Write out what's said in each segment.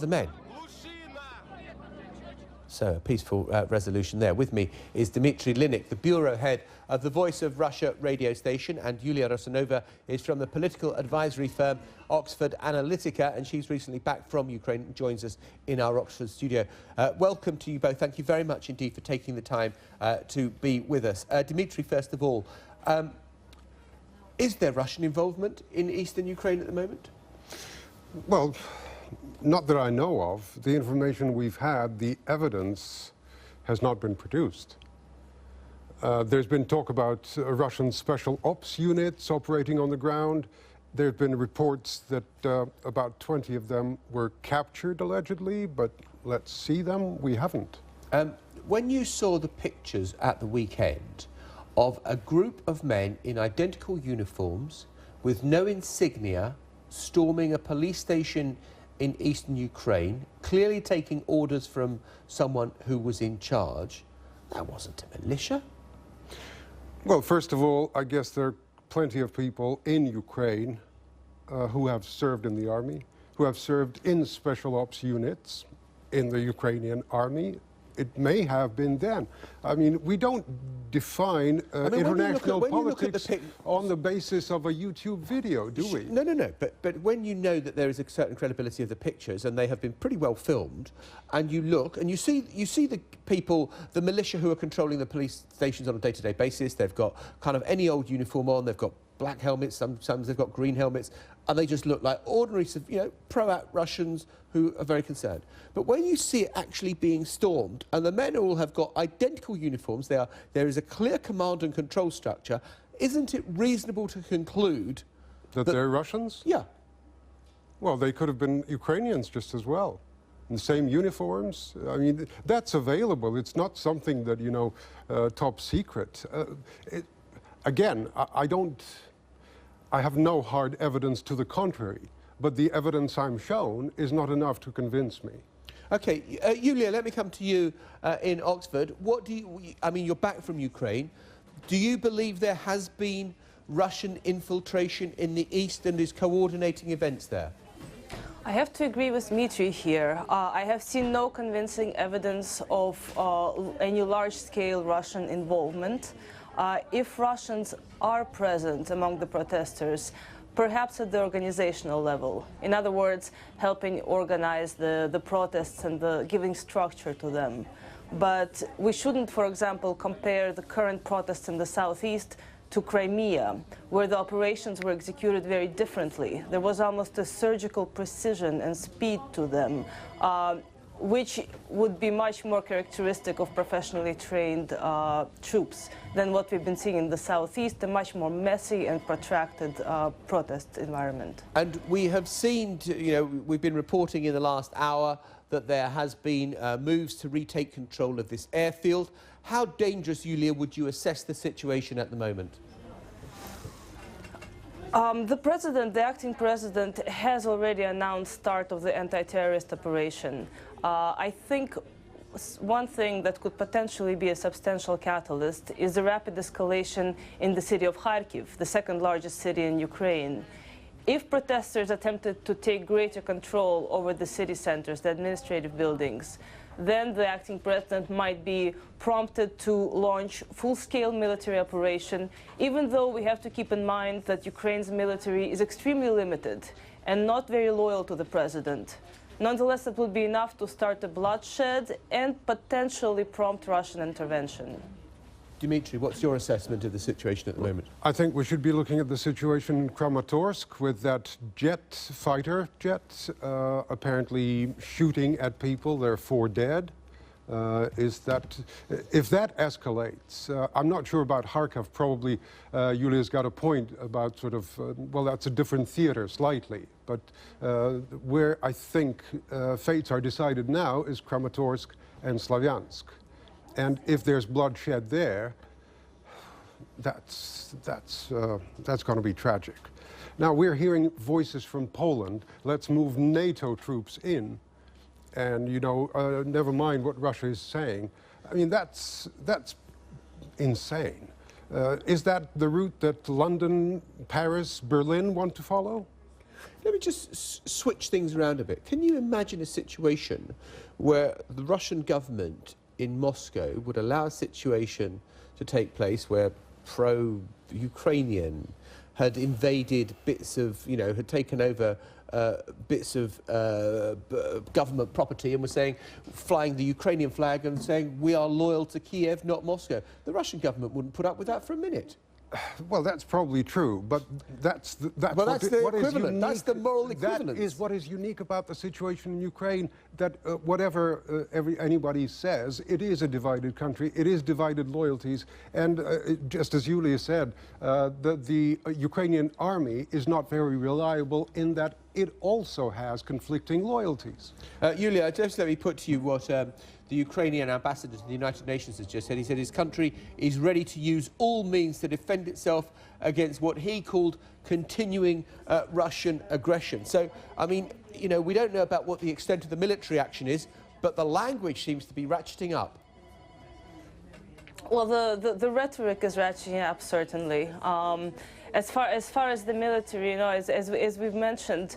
the men. So, a peaceful resolution there. With me is Dmitry Linik, the bureau head of the Voice of Russia radio station, and Yulia Rusanova is from the political advisory firm Oxford Analytica, and she's recently back from Ukraine and joins us in our Oxford studio. Welcome to you both. Thank you very much indeed for taking the time to be with us. Dmitry, first of all, is there Russian involvement in eastern Ukraine at the moment? Well, not that I know of. The information we've had, the evidence has not been produced. There's been talk about Russian special ops units operating on the ground. There have been reports that about 20 of them were captured, allegedly, but let's see them. We haven't. When you saw the pictures at the weekend of a group of men in identical uniforms with no insignia storming a police station in eastern Ukraine, clearly taking orders from someone who was in charge, that wasn't a militia. Well, first of all, I guess there are plenty of people in Ukraine who have served in the army, who have served in special ops units in the Ukrainian army. It may have been then. I mean, we don't define international politics on the basis of a YouTube video, do we? No, no, no. But when you know that there is a certain credibility of the pictures, and they have been pretty well filmed, and you look and you see the people, the militia who are controlling the police stations on a day-to-day basis. They've got kind of any old uniform on. They've got black helmets. Sometimes they've got green helmets, and they just look like ordinary, pro Russians who are very concerned. But when you see it actually being stormed, and the men all have got identical uniforms, there is a clear command and control structure, isn't it reasonable to conclude that they're Russians? Yeah. Well, they could have been Ukrainians just as well, in the same uniforms. I mean, that's available. It's not something that, top secret. Again, I have no hard evidence to the contrary, but the evidence I'm shown is not enough to convince me. Okay, Yulia, let me come to you in Oxford. You're back from Ukraine. Do you believe there has been Russian infiltration in the east and is coordinating events there? I have to agree with Dmitry here. I have seen no convincing evidence of any large-scale Russian involvement. If Russians are present among the protesters, perhaps at the organizational level, in other words, helping organize the protests and giving structure to them. But we shouldn't, for example, compare the current protests in the southeast to Crimea, where the operations were executed very differently. There was almost a surgical precision and speed to them, which would be much more characteristic of professionally trained troops than what we've been seeing in the southeast, a much more messy and protracted protest environment. And we have seen, we've been reporting in the last hour that there has been moves to retake control of this airfield. How dangerous, Yulia, would you assess the situation at the moment? The acting president, has already announced start of the anti-terrorist operation. I think one thing that could potentially be a substantial catalyst is the rapid escalation in the city of Kharkiv, the second largest city in Ukraine. If protesters attempted to take greater control over the city centers, the administrative buildings, then the acting president might be prompted to launch full-scale military operation, even though we have to keep in mind that Ukraine's military is extremely limited and not very loyal to the president. Nonetheless, it would be enough to start a bloodshed and potentially prompt Russian intervention. Dmitry, what's your assessment of the situation at the moment? I think we should be looking at the situation in Kramatorsk with that fighter jet apparently shooting at people. There are 4 dead. If that escalates, I'm not sure about Kharkiv. Probably Yulia's got a point about well, that's a different theater slightly. But where I think fates are decided now is Kramatorsk and Slavyansk. And if there's bloodshed there, that's going to be tragic. Now, we're hearing voices from Poland. Let's move NATO troops in. And, never mind what Russia is saying. I mean, that's insane. Is that the route that London, Paris, Berlin want to follow? Let me just switch things around a bit. Can you imagine a situation where the Russian government in Moscow would allow a situation to take place where pro-Ukrainian had invaded bits of, had taken over bits of government property and was flying the Ukrainian flag and saying, we are loyal to Kiev, not Moscow? The Russian government wouldn't put up with that for a minute. Well, that's probably true, but that's the equivalent. That's the moral equivalence. That is what is unique about the situation in Ukraine, that whatever anybody says, it is a divided country, it is divided loyalties, and just as Yulia said, the Ukrainian army is not very reliable in that it also has conflicting loyalties. Yulia, just let me put to you what the Ukrainian ambassador to the United Nations has just said. He said his country is ready to use all means to defend itself against what he called continuing Russian aggression. So, I mean, we don't know about what the extent of the military action is, but the language seems to be ratcheting up. Well, the rhetoric is ratcheting up, certainly. As far as the military, as we've mentioned,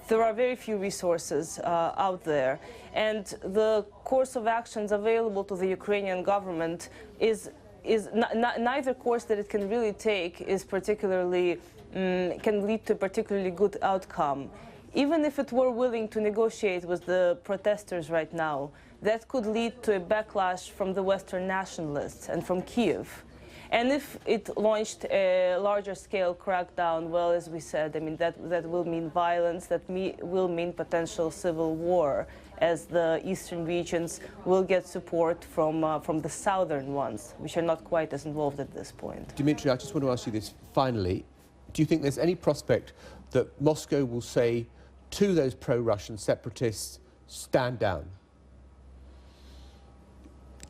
there are very few resources out there, and the course of actions available to the Ukrainian government is neither course that it can really take is particularly can lead to a particularly good outcome. Even if it were willing to negotiate with the protesters right now, that could lead to a backlash from the Western nationalists and from Kiev. And if it launched a larger scale crackdown, well, as we said, I mean, that will mean violence, that will mean potential civil war, as the eastern regions will get support from the southern ones, which are not quite as involved at this point. Dmitry, I just want to ask you this finally. Do you think there's any prospect that Moscow will say to those pro-Russian separatists, stand down?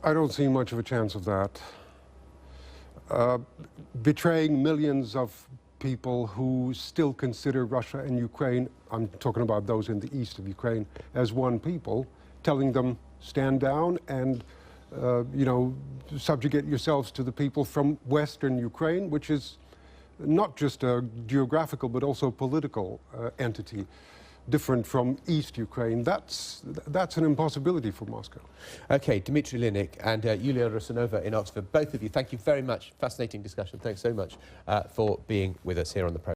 I don't see much of a chance of that. Betraying millions of people who still consider Russia and Ukraine, I'm talking about those in the east of Ukraine, as one people, telling them stand down and, subjugate yourselves to the people from Western Ukraine, which is not just a geographical but also political entity, different from East Ukraine. That's an impossibility for Moscow. Okay, Dmitry Linik and Yulia Rusanova in Oxford, both of you, thank you very much. Fascinating discussion. Thanks so much for being with us here on the program.